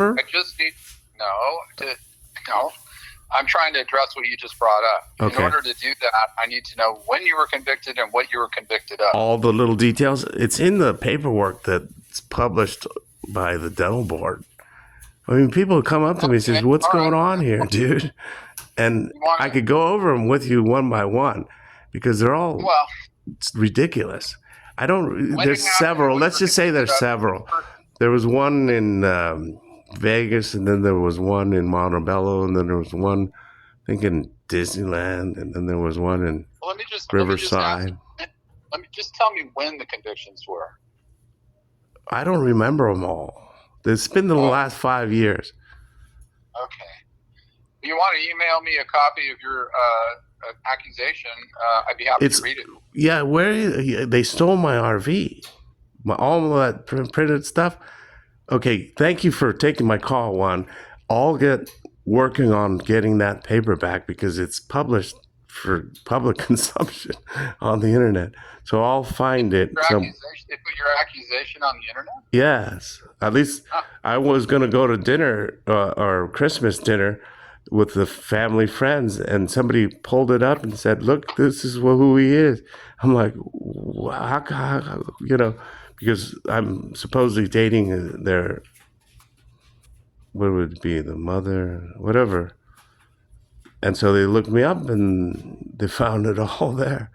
I just need no. I'm trying to address what you just brought up. Okay. In order to do that, I need to know when you were convicted and what you were convicted of. All the little details. It's in the paperwork that's published by the dental board. I mean, people come up to me and says, "What's going on here, dude?" And I could go over them with you one by one because they're all ridiculous. I don't. There's several. Let's just say there's several. There was one in Vegas, and then there was one in Montebello, and then there was one, I think, in Disneyland, and then there was one in Riverside. Let me just tell me when the convictions were. I don't remember them all. It's been the last 5 years. Okay. You want to email me a copy of your accusation? I'd be happy to read it. Yeah, where they stole my RV, all of that printed stuff. Okay, thank you for taking my call, Juan. I'll get working on getting that paperback because it's published for public consumption on the internet. So I'll find it. They put your accusation on the internet? Yes. At least I was going to go to dinner or Christmas dinner with the family friends, and somebody pulled it up and said, "Look, this is who he is." I'm like, how, because I'm supposedly dating their, what would it be, the mother, whatever. And so they looked me up and they found it all there.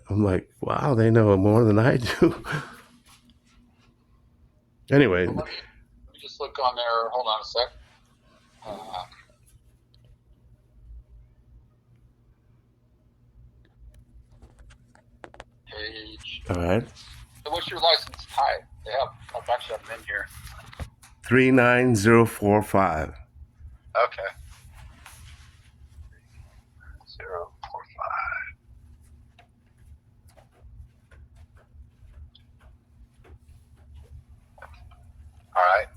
I'm like, wow, they know more than I do. Anyway. Let me just look on there. Hold on a sec. Page. All right. So what's your license type? They have a bunch of them in here. 39045. Okay. 045. All right.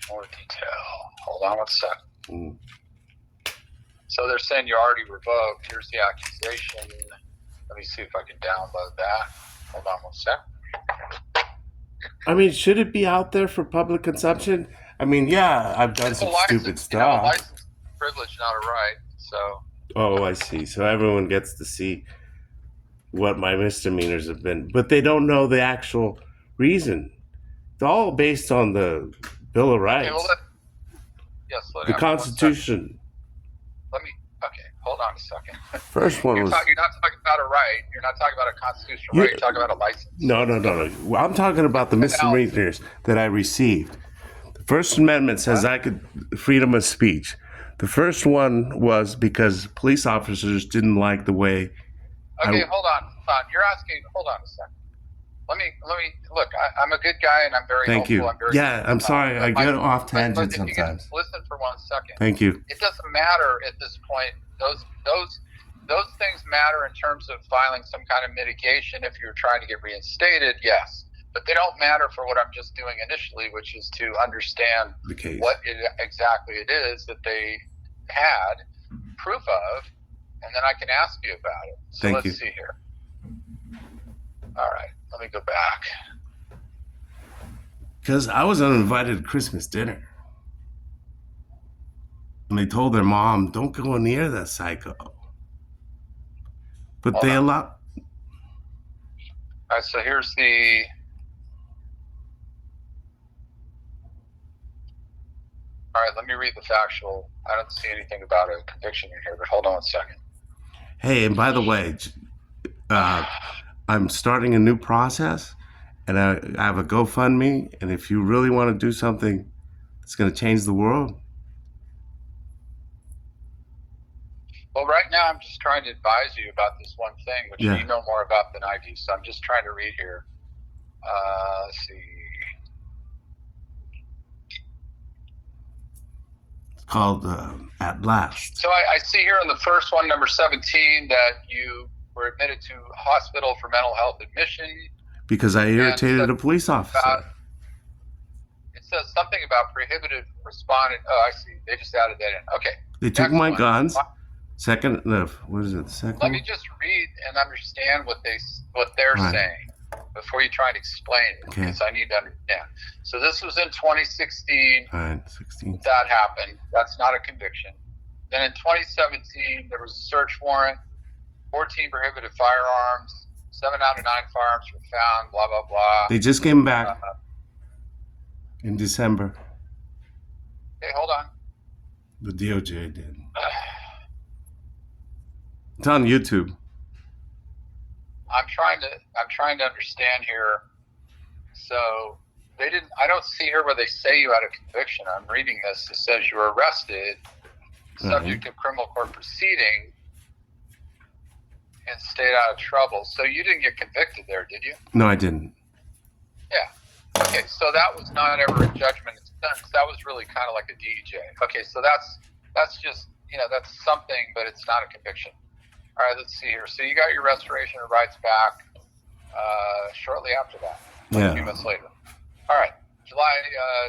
More detail. Hold on one sec. So they're saying you're already revoked. Here's the accusation. Let me see if I can download that. Hold on one sec. I mean, should it be out there for public consumption? I mean, yeah, I've done some stupid stuff. A license is a privilege, not a right. So. Oh, I see. So everyone gets to see what my misdemeanors have been, but they don't know the actual reason. It's all based on the Bill of Rights. Okay, the Constitution. Okay, hold on a second. First one you're not talking about a right. You're not talking about a constitutional right. You're talking about a license. No. I'm talking about the misdemeanors that I received. The First Amendment says I could freedom of speech. The first one was because police officers didn't like the way. Okay, hold on. You're asking. Hold on a second. Let me look. I'm a good guy and I'm very helpful. Thank you. I'm sorry. I get off tangent sometimes. Listen for 1 second. Thank you. It doesn't matter at this point. Those things matter in terms of filing some kind of mitigation if you're trying to get reinstated. Yes, but they don't matter for what I'm just doing initially, which is to understand what exactly it is that they had proof of, and then I can ask you about it. So let's see here. All right. Let me go back. Because I was uninvited to Christmas dinner. And they told their mom, don't go near that psycho. But they allow. All right, so here's the. All right, let me read the factual. I don't see anything about a conviction in here, but hold on 1 second. Hey, and by the way, I'm starting a new process, and I have a GoFundMe, and if you really want to do something that's going to change the world. Well, right now I'm just trying to advise you about this one thing, which you know more about than I do, so I'm just trying to read here. Let's see. It's called At Last. So I see here in the first one, number 17, that you were admitted to hospital for mental health admission. Because I irritated a police officer. It says something about prohibited responding. Oh, I see. They just added that in. Okay. They took my guns. Second, what is it? Second. Let me just read and understand what they're saying. before you try and explain it, Okay. because I need to understand. So this was in 2016. All right, 16. That happened. That's not a conviction. Then in 2017, there was a search warrant, 14 prohibited firearms, 7 out of 9 firearms were found, blah, blah, blah. They just came back in December. Okay, hold on. The DOJ did. It's on YouTube. I'm trying to understand here. So I don't see here where they say you had a conviction. I'm reading this. It says you were arrested, subject of criminal court proceeding, and stayed out of trouble. So you didn't get convicted there, did you? No, I didn't. Yeah. Okay, so that was not ever a judgment. That was really kind of like a DJ. Okay, so that's just, that's something, but it's not a conviction. All right, let's see here. So you got your restoration of rights back shortly after that, a few months later. All right, July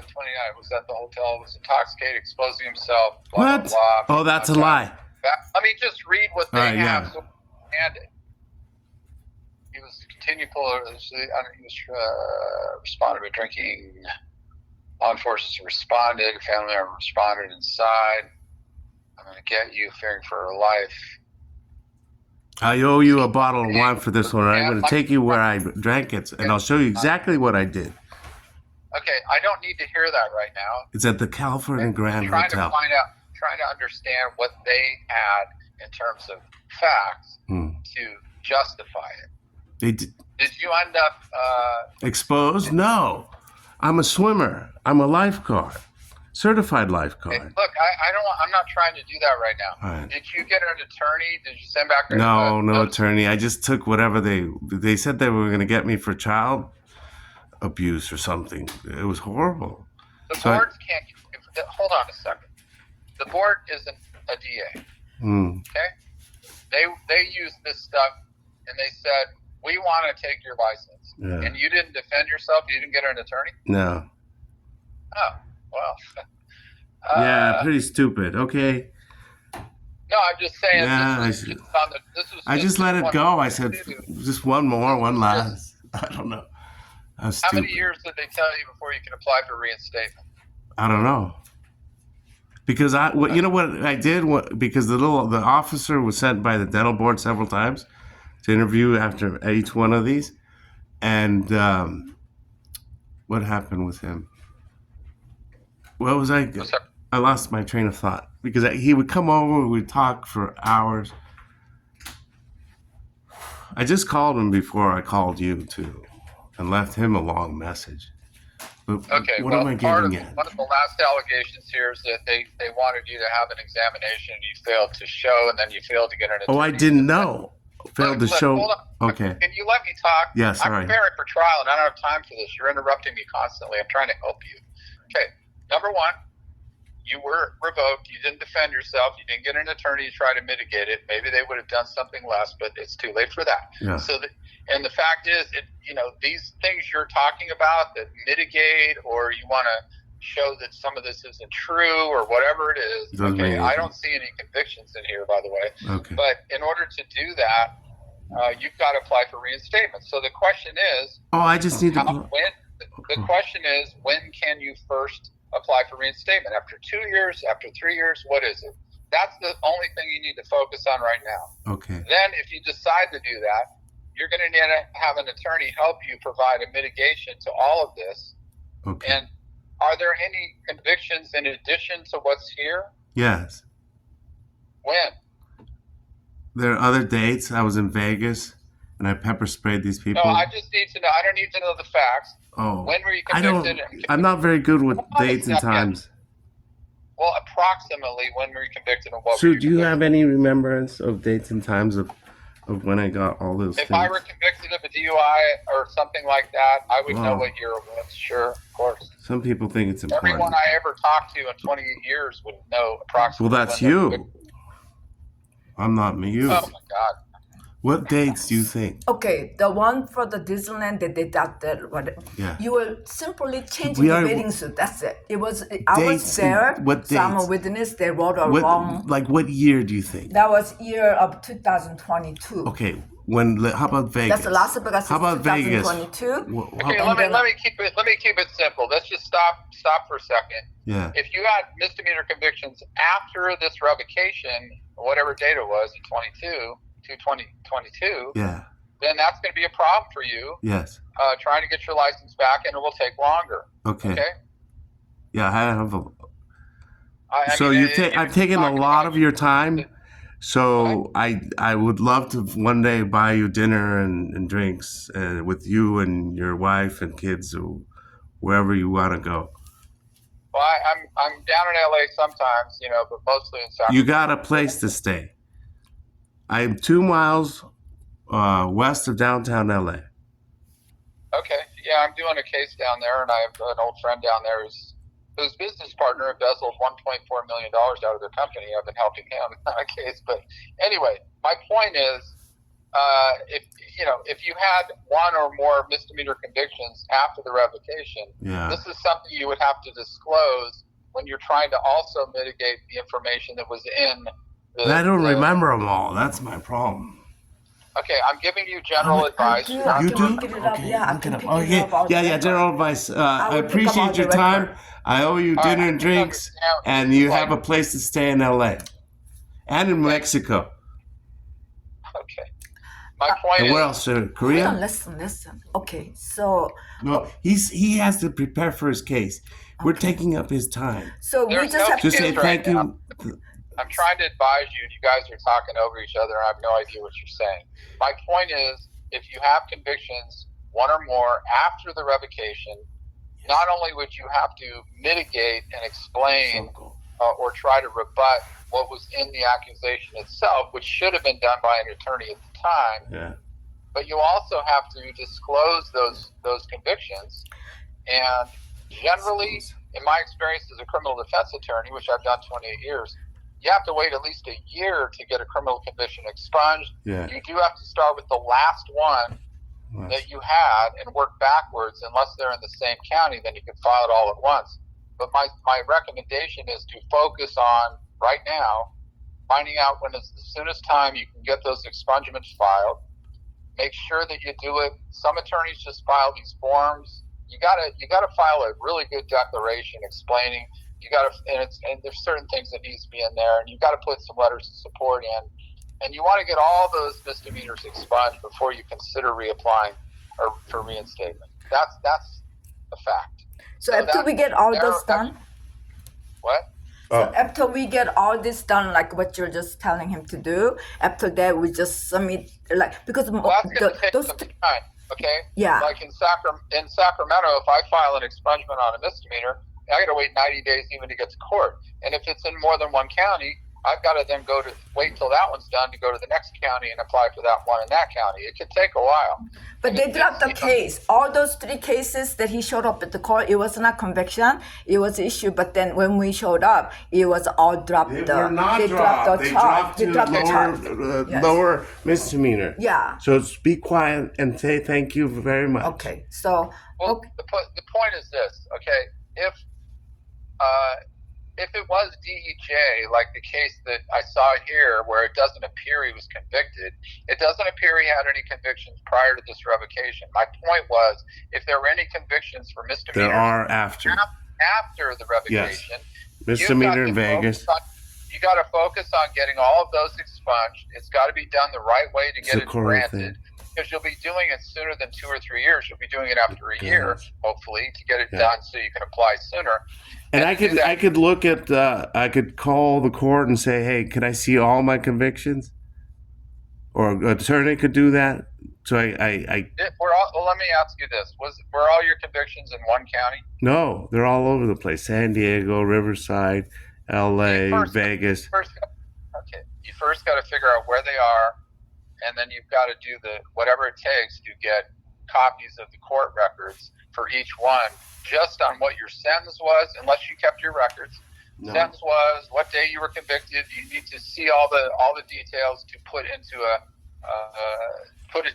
29th, was at the hotel, was intoxicated, exposing himself, blah, What? blah, blah. Oh, that's a lie. Let me just read what they have. Yeah. So, and he was continued he was responded by drinking. Law enforcement responded. Family member responded inside. I'm going to get you, fearing for her life. I owe you a bottle of wine for this one. I'm going to take you where I drank it, and I'll show you exactly what I did. Okay, I don't need to hear that right now. It's at the California Grand Hotel. Trying to understand what they had in terms of facts to justify it. They did. Did you end up exposed? No, I'm a swimmer. I'm a lifeguard, certified lifeguard. Hey, look, I'm not trying to do that right now. Right. Did you get an attorney? Did you send back? No attorney. I just took whatever they said they were going to get me for child abuse or something. It was horrible. The boards can't. Hold on a second. The board isn't a DA. Okay. They used this stuff and they said, we want to take your license. Yeah. And you didn't defend yourself. You didn't get an attorney. No. Oh well. Yeah, pretty stupid. Okay. No, I'm just saying. Yeah, I just let it go. I said, just one last. I don't know. How many years did they tell you before you can apply for reinstatement? I don't know. Because you know what I did? Because the officer was sent by the dental board several times to interview after each one of these, and what happened with him? What was I? I lost my train of thought because he would come over, we'd talk for hours. I just called him before I called you too, and left him a long message. But okay, what am I getting at? One of the last allegations here is that they wanted you to have an examination and you failed to show, and then you failed to get an attorney. Oh, I didn't know. Failed to show. Hold on. Okay. Can you let me talk? Yes, I'm preparing for trial and I don't have time for this. You're interrupting me constantly. I'm trying to help you. Okay. Number one, you were revoked. You didn't defend yourself. You didn't get an attorney to try to mitigate it. Maybe they would have done something less, but it's too late for that. Yeah. And the fact is, these things you're talking about that mitigate, or you want to show that some of this isn't true or whatever it is. Okay, I don't see any convictions in here, by the way. Okay. But in order to do that, you've got to apply for reinstatement. So the question is, I just need to. The question is, when can you first apply for reinstatement? After 2 years? After 3 years? What is it? That's the only thing you need to focus on right now. Okay. Then, if you decide to do that, you're going to need to have an attorney help you provide a mitigation to all of this. Okay. And are there any convictions in addition to what's here? Yes. When? There are other dates. I was in Vegas and I pepper sprayed these people. No, I just need to know. I don't need to know the facts. Oh. When were you convicted? I'm not very good with dates and times. Well, approximately when were you convicted and what? So, do you have any remembrance of dates and times of when I got all those If things? I were convicted of a DUI or something like that, I would know what year it was. Sure, of course. Some people think it's important. Everyone I ever talked to in 28 years would know approximately. Well, that's you. I'm not me. You. Oh my God. What dates do you think? Okay, the one for the Disneyland that they got that what? Yeah. You were simply changing the bathing suit. That's it. I was there. What So I'm a dates? witness. They wrote a wrong. What year do you think? That was year of 2022. Okay, How about Vegas? That's Las Vegas. How about Vegas? 2022. Okay, let me keep it simple. Let's just stop for a second. Yeah. If you had misdemeanor convictions after this revocation, whatever date it was in 2022, yeah, then that's going to be a problem for you. Yes. Trying to get your license back, and it will take longer. Okay. Yeah, I have a. So I've taken a lot of your time. So I would love to one day buy you dinner and drinks with you and your wife and kids or wherever you want to go. Well, I'm down in LA sometimes, but mostly in Sacramento. You got a place to stay. I'm 2 miles west of downtown LA. Okay, yeah, I'm doing a case down there, and I have an old friend down there whose business partner embezzled $1.4 million out of their company. I've been helping him on a case. But anyway, my point is, if you had one or more misdemeanor convictions after the revocation, this is something you would have to disclose when you're trying to also mitigate the information that was in But I don't remember them all. That's my problem. Okay, I'm giving you general advice. You do? Okay, yeah, general advice. I appreciate your time. I owe you dinner and drinks, and you have a place to stay in LA and in Mexico. Okay. My point and is... where else? Korea? Listen. Okay, so... No, he has to prepare for his case. We're taking up his time. So we just have to say thank you. I'm trying to advise you, and you guys are talking over each other, and I have no idea what you're saying. My point is, if you have convictions, one or more, after the revocation, not only would you have to mitigate and explain or try to rebut what was in the accusation itself, which should have been done by an attorney at the time, but you also have to disclose those convictions. And generally, in my experience as a criminal defense attorney, which I've done 28 years, you have to wait at least a year to get a criminal conviction expunged. Yeah. You do have to start with the last one that you had and work backwards. Unless they're in the same county, then you can file it all at once. But my recommendation is to focus on, right now, finding out when it's the soonest time you can get those expungements filed. Make sure that you do it. Some attorneys just file these forms. You gotta file a really good declaration explaining. And there's certain things that needs to be in there, and you got to put some letters of support in, and you want to get all those misdemeanors expunged before you consider reapplying or for reinstatement. That's a fact. So after we get all this done, what? So after we get all this done, like what you're just telling him to do, after that we just submit, because that's going to take some time. Okay. Yeah. Like in Sacramento, if I file an expungement on a misdemeanor, I got to wait 90 days even to get to court. And if it's in more than one county, I've got to then wait till that one's done to go to the next county and apply for that one in that county. It could take a while. But they dropped the case. All those 3 cases that he showed up at the court, it was not conviction. It was issue. But then when we showed up, it was all dropped. They were not dropped. They dropped to lower misdemeanor. Yeah. So be quiet and say thank you very much. Okay. So. Well, the point is this. Okay, if it was DEJ, like the case that I saw here, where it doesn't appear he was convicted, it doesn't appear he had any convictions prior to this revocation. My point was, if there were any convictions for misdemeanors, there are after the revocation, misdemeanor in Vegas. You got to focus on getting all of those expunged. It's got to be done the right way to get it granted. Because you'll be doing it sooner than 2 or 3 years. You'll be doing it after a year, hopefully, to get it done so you can apply sooner. And I could look at I could call the court and say, hey, could I see all my convictions? Or an attorney could do that. So let me ask you this: were all your convictions in one county? No, they're all over the place: San Diego, Riverside, L.A., Vegas. You first got to figure out where they are. And then you've got to do whatever it takes to get copies of the court records for each one, just on what your sentence was, unless you kept your records. No. Sentence was, what day you were convicted. You need to see all the details to put it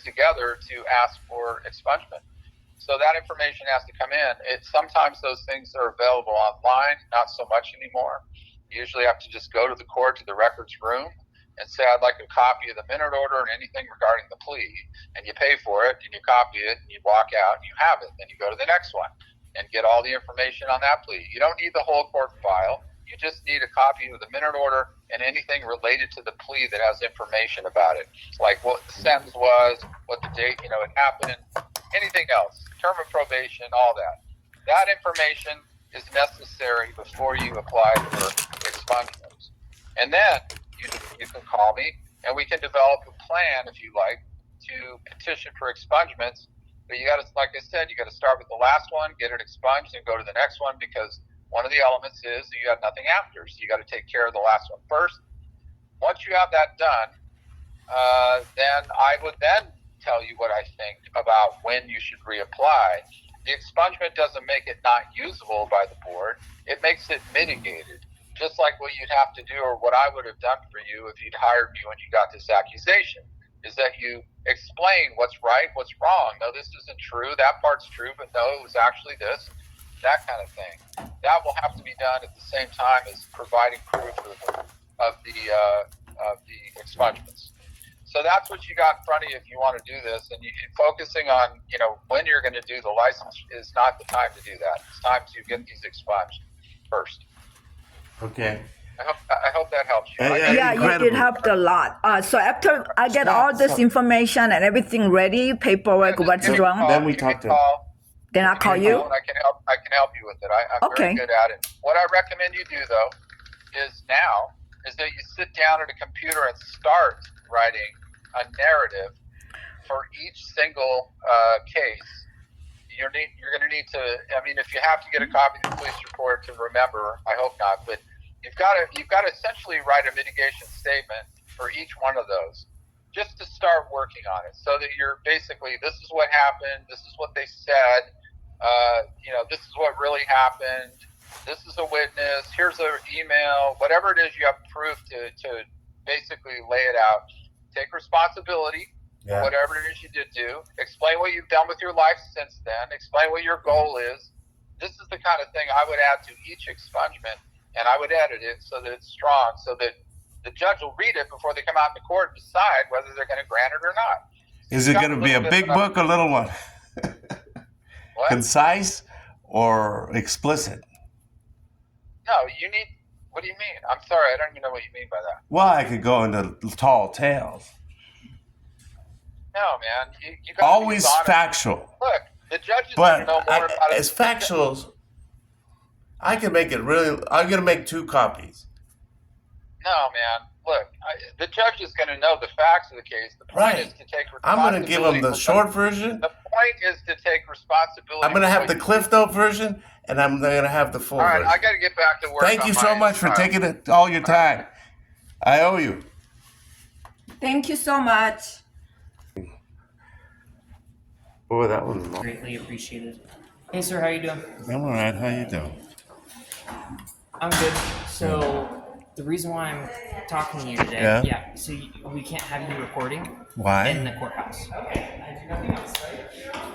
together to ask for expungement. So that information has to come in. Sometimes those things are available online, not so much anymore. You usually have to just go to the court, to the records room, and say, I'd like a copy of the minute order and anything regarding the plea, and you pay for it, and you copy it, and you walk out, and you have it. Then you go to the next one and get all the information on that plea. You don't need the whole court file. You just need a copy of the minute order and anything related to the plea that has information about it, like what the sentence was, what the date, it happened, anything else, term of probation, all that. That information is necessary before you apply for expungement. And then you can call me, and we can develop a plan, if you like, to petition for expungements. But you got to, like I said, you got to start with the last one, get it expunged, and go to the next one, because one of the elements is you have nothing after. So you got to take care of the last one first. Once you have that done, then I would then tell you what I think about when you should reapply. The expungement doesn't make it not usable by the board. It makes it mitigated, just like what you'd have to do, or what I would have done for you if you'd hired me when you got this accusation, is that you explain what's right, what's wrong. No, this isn't true. That part's true, but no, it was actually this. That kind of thing. That will have to be done at the same time as providing proof of the expungements. So that's what you got in front of you if you want to do this. And focusing on, when you're going to do the license is not the time to do that. It's time to get these expunged first. Okay. I hope that helps you. Yeah, it helped a lot. So after I get all this information and everything ready, paperwork, what's wrong, Then we talk to. then I'll call you. I can help you with it. I'm very good at it. What I recommend you do though is that you sit down at a computer and start writing a narrative for each single case. You're going to need to. I mean, if you have to get a copy of the police report to remember, I hope not. But you've got to essentially write a mitigation statement for each one of those, just to start working on it, so that you're basically, this is what happened, this is what they said. This is what really happened. This is a witness. Here's an email. Whatever it is, you have proof to basically lay it out. Take responsibility for whatever it is you did do. Explain what you've done with your life since then. Explain what your goal is. This is the kind of thing I would add to each expungement, and I would edit it so that it's strong, so that the judge will read it before they come out in the court and decide whether they're going to grant it or not. Is it going to be a big book or a little one? What? Concise or explicit? No, what do you mean? I'm sorry, I don't even know what you mean by that. Well, I could go into tall tales. No, man. You gotta Always be honest. factual. Look, the judges But know more about it. as factuals, I can make it really. I'm going to make 2 copies. No, man. Look, the judge is going to know the facts of the case. The point is to take responsibility. I'm going to give them the short version. The point is to take responsibility. I'm going to have the Cliff Note version, and I'm going to have the full All right, version. I got to get back to work. Thank you so much for taking all your time. I owe you. Thank you so much. Boy, that was long. Greatly appreciated. Hey, sir, how you doing? I'm all right. How you doing? I'm good. So, the reason why I'm talking to you today, so we can't have you recording in Why? the courthouse.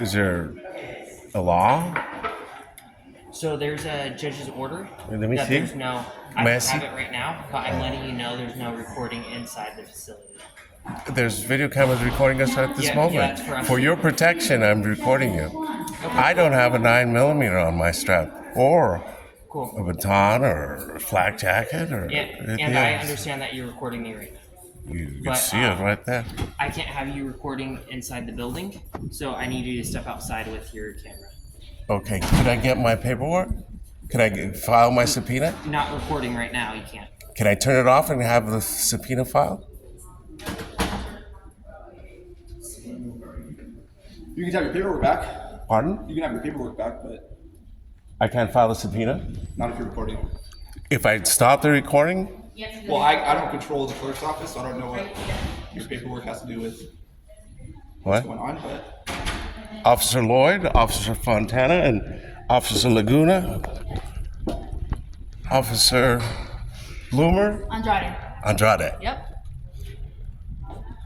Is there a law? So there's a judge's order Let me that see. there's no, I May I don't see? have it right now, but I'm letting you know there's no recording inside the facility. There's video cameras recording us at this Yeah, moment. it's for us. For your protection, I'm recording you. I don't have a 9mm on my strap, or Cool. a baton, or a flak jacket, or anything And I else. understand that you're recording me right now. You can but, see it right there. I can't have you recording inside the building, so I need you to step outside with your camera. Okay, could I get my paperwork? Could I file my subpoena? Not recording right now, you can't. Can I turn it off and have the subpoena filed? You can have your paperwork back. Pardon? You can have your paperwork back, but I can't file a subpoena? not if you're recording. If I stop the recording? Well, I don't control the clerk's office, so I don't know what your paperwork has to do with What? what's going on, but Officer Lloyd, Officer Fontana, and Officer Laguna, Officer Bloomer, Andrade. Yep.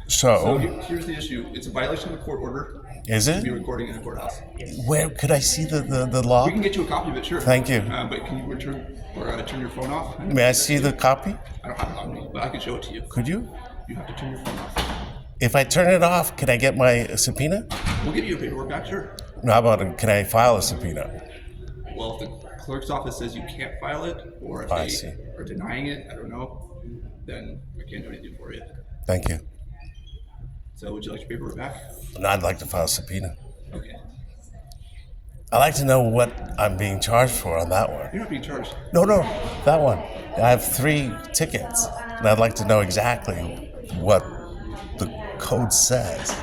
so So, here's the issue. It's a violation of the court order is to be it? recording in a courthouse. Where could I see the law? We can get you a copy of it, sure. Thank you. But can you turn your phone off? May I see the copy? I don't have it on me, but I can show it to you. Could you? You have to turn your phone off. If I turn it off, can I get my subpoena? We'll give you your paperwork back, sure. No, how about can I file a subpoena? Well, if the clerk's office says you can't file it, or if I they see. are denying it, I don't know, then I can't do anything for you. Thank you. So would you like your paperwork back? No, I'd like to file a subpoena. Okay. I'd like to know what I'm being charged for on that one. You're not being charged. No, that one. I have 3 tickets, and I'd like to know exactly what the code says.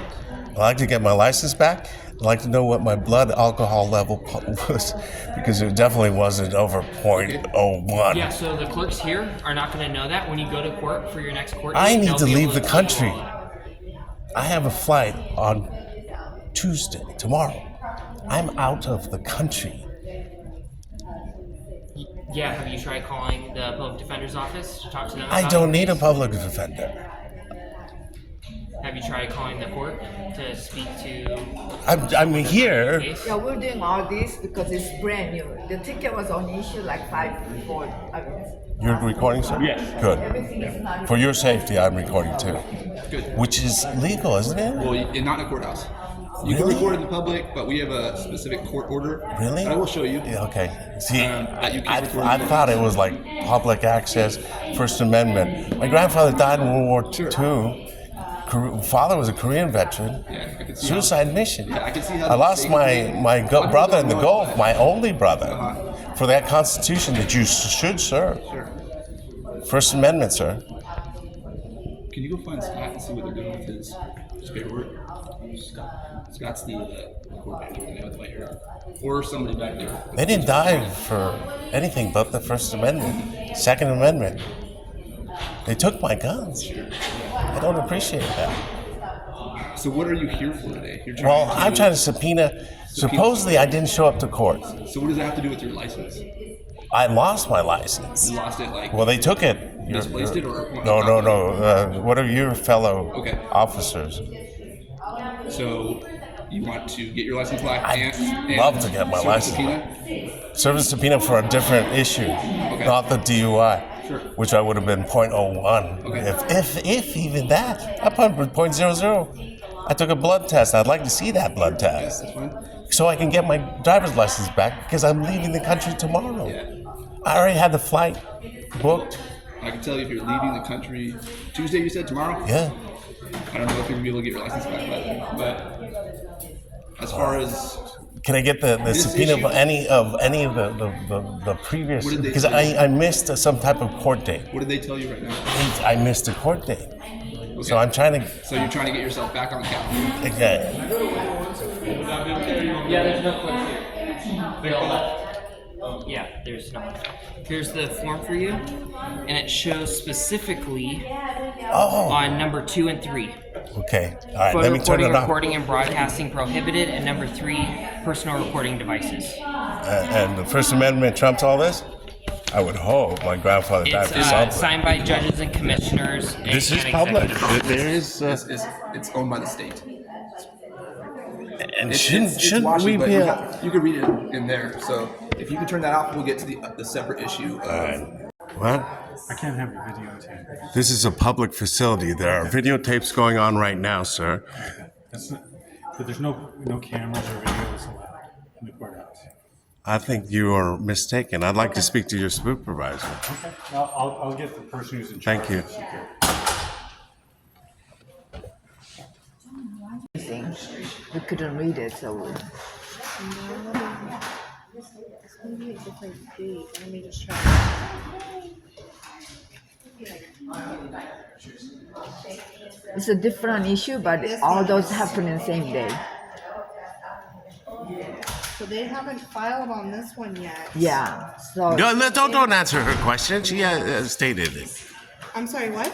I'd like to get my license back. I'd like to know what my blood alcohol level was, because it definitely wasn't over 0.01. Yeah, so the clerks here are not going to know that. When you go to court for your next court I date, need they'll to be leave able the tell you country. all that. I have a flight on Tuesday, tomorrow. I'm out of the country. Yeah, have you tried calling the public defender's office to talk to them about I don't it? need a public defender. Have you tried calling the court to speak to I'm here. case? Yeah, we're doing all this because it's brand new. The ticket was only issued like 5 before. You're recording, sir? Yes. Good. Everything is not. For your safety, I'm recording too. Good. Which is legal, isn't it? Well, not in a courthouse. You can Really? record in the public, but we have a specific court order. Really? And I will show you. Yeah, okay. See, that you I can't record. thought it was like public access, First Amendment. My grandfather died in World War II. Father was a Korean veteran. Yeah, I can see Suicide mission. Yeah, I can see how I lost my brother in the Gulf, my only brother, Uh-huh. for that Constitution that you should serve. Sure. First Amendment, sir. Can you go find Scott and see what they're doing with his paperwork? Scott's the court manager now with the white hair. Or somebody back there. They didn't die for anything but the First Amendment, Second Amendment. They took my guns. I don't appreciate that. So what are you here for today? You're trying Well, I'm trying to subpoena. Supposedly, I didn't show up to court. So what does that have to do with your license? I lost my license. You lost it like Well, they took it. misplaced it or No. What are your fellow Okay. officers? So you want to get your license back I'd and love to get my serve a license subpoena? Serve a subpoena for a different issue, not the DUI, Sure. which I would have been 0.01. Okay. If even that. I put 0.00. I took a blood test. I'd like to see that blood test, That's fine. so I can get my driver's license back, because I'm leaving the country tomorrow. Yeah. I already had the flight booked. I can tell you if you're leaving the country Tuesday, you said tomorrow? Yeah. I don't know if you're gonna be able to get your license back by then, but as far as Can I get the This subpoena issue- of any of the previous? What did they Because tell you? I missed some type of court date. what did they tell you right now? I missed a court date, so I'm trying to. So you're trying to get yourself back on calendar. Okay. Yeah, there's no clerks here. Yeah, there's no. Here's the form for you, and it shows specifically Oh. on number 2 and 3. Okay. All right. Photo Let me turn recording, it off. recording, and broadcasting prohibited, and number 3, personal recording devices. And the First Amendment trumps all this. I would hope. My grandfather died It's for something. signed by judges and commissioners. This and is public. executives. There is. It's owned by the state. And It's shouldn't watching, we but be? you can read it in there. So if you can turn that off, we'll get to the separate issue. What? I can't have your videotape. This is a public facility. There are videotapes going on right now, sir. That's not, but there's no cameras or videos allowed in the courthouse. I think you are mistaken. I'd like to speak to your supervisor. Okay. I'll get the person who's in charge. Thank you. of security. We couldn't read it, so. Maybe a different date. Let me just try. It's a different issue, but all those happen in the same day. So they haven't filed on this one yet. Yeah. So No, don't answer her question. She stated it. I'm sorry, what?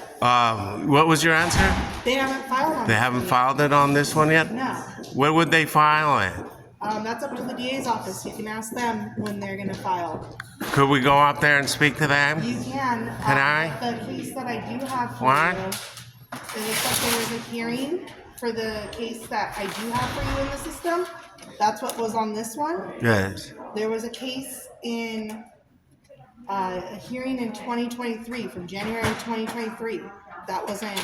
What was your answer? They haven't filed on They this haven't one filed it on this one yet? yet. No. When would they file it? That's up to the DA's office. You can ask them when they're gonna file. Could we go up there and speak to them? You can. Can I? The case that I do have for What? you, it looks like there was a hearing for the case that I do have for you in the system. That's what was on this one. Yes. There was a case in a hearing in 2023, from January 2023. That wasn't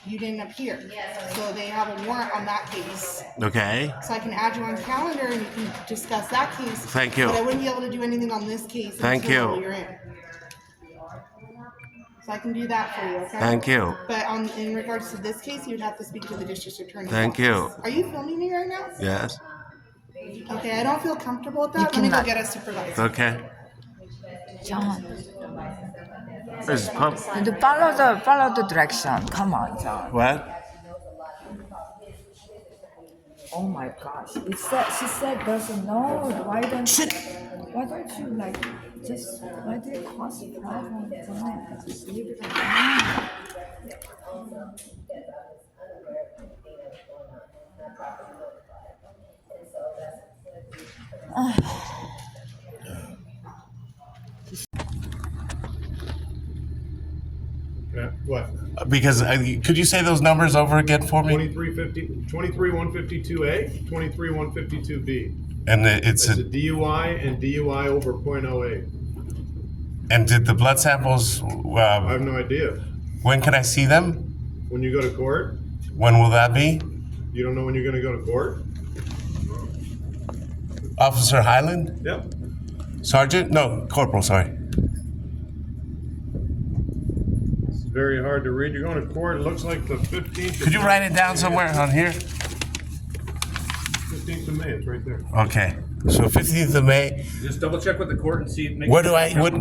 you didn't appear. So they have a warrant on that case. Okay. So I can add you on calendar and you can discuss that case. Thank you. But I wouldn't be able to do anything on this case Thank until you. you're in. So I can do that for you, okay? Thank you. But in regards to this case, you'd have to speak to the district attorney. Thank you. Are you filming me right now? Yes. Okay, I don't feel comfortable with that. You Let me go cannot- get a supervisor. Okay. John, Is pub you follow the direction. Come on, John. what? Oh my gosh. She said doesn't know. Why don't you like just why do you cause a problem? John? Just leave it alone. What? Because could you say those numbers over again for me? 23-152A, 23-152B. And it's It's a DUI and DUI over .08. and did the blood samples? I have no idea. When can I see them? When you go to court, When will that be? you don't know when you're going to go to court? Officer Highland? Yep. Sergeant? No, Corporal, sorry. It's very hard to read. You're going to court. It looks like the 15th. Could you write it down somewhere on here? 15th of May. It's right there. Okay. So 15th of May. Just double check with the court and see. Where do I, what,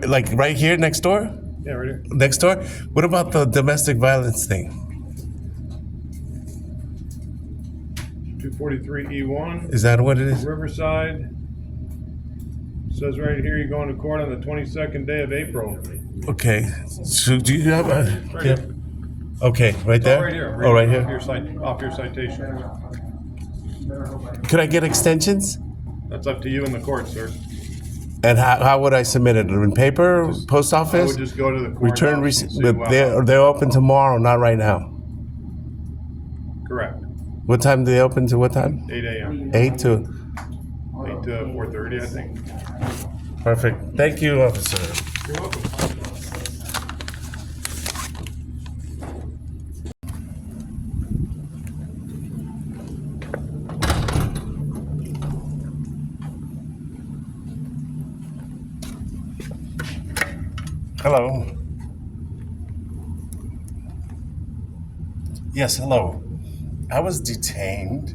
like right here next door? Yeah, right here. Next door? What about the domestic violence thing? 243E1, Is that what it is? Riverside. Says right here you're going to court on the 22nd day of April. Okay. So do you have a, Right here. okay, right there? Right here. Oh, right Off here. your, off your citation. Could I get extensions? That's up to you in the court, sir. And how would I submit it? In paper, post I office? would just go to the court. Return receipt, but they're open tomorrow, not right now. Correct. What time do they open to what time? 8 a.m. 8 to, 8 to 4:30, I think. perfect. Thank you, officer. You're welcome. Hello. Yes, hello. I was detained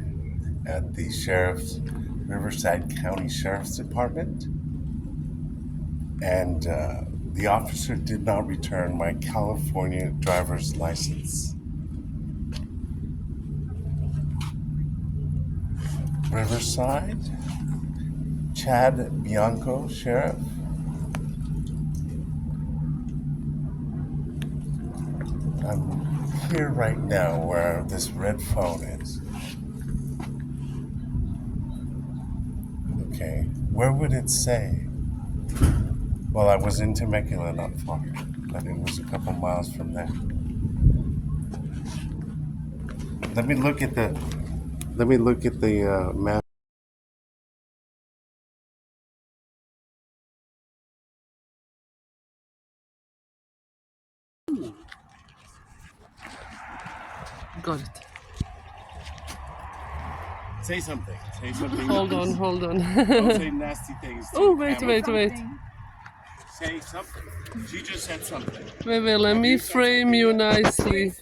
at the Riverside County Sheriff's Department, and the officer did not return my California driver's license. Riverside, Chad Bianco, Sheriff. I'm here right now where this red phone is. Okay, where would it say? Well, I was in Temecula, not far, but it was a couple miles from there. Let me look at the map. Got it. Say something. Say something. Hold on. Don't say nasty things. to Oh, the wait. camera. Say something. She just said something. Wait, let me frame you nicely.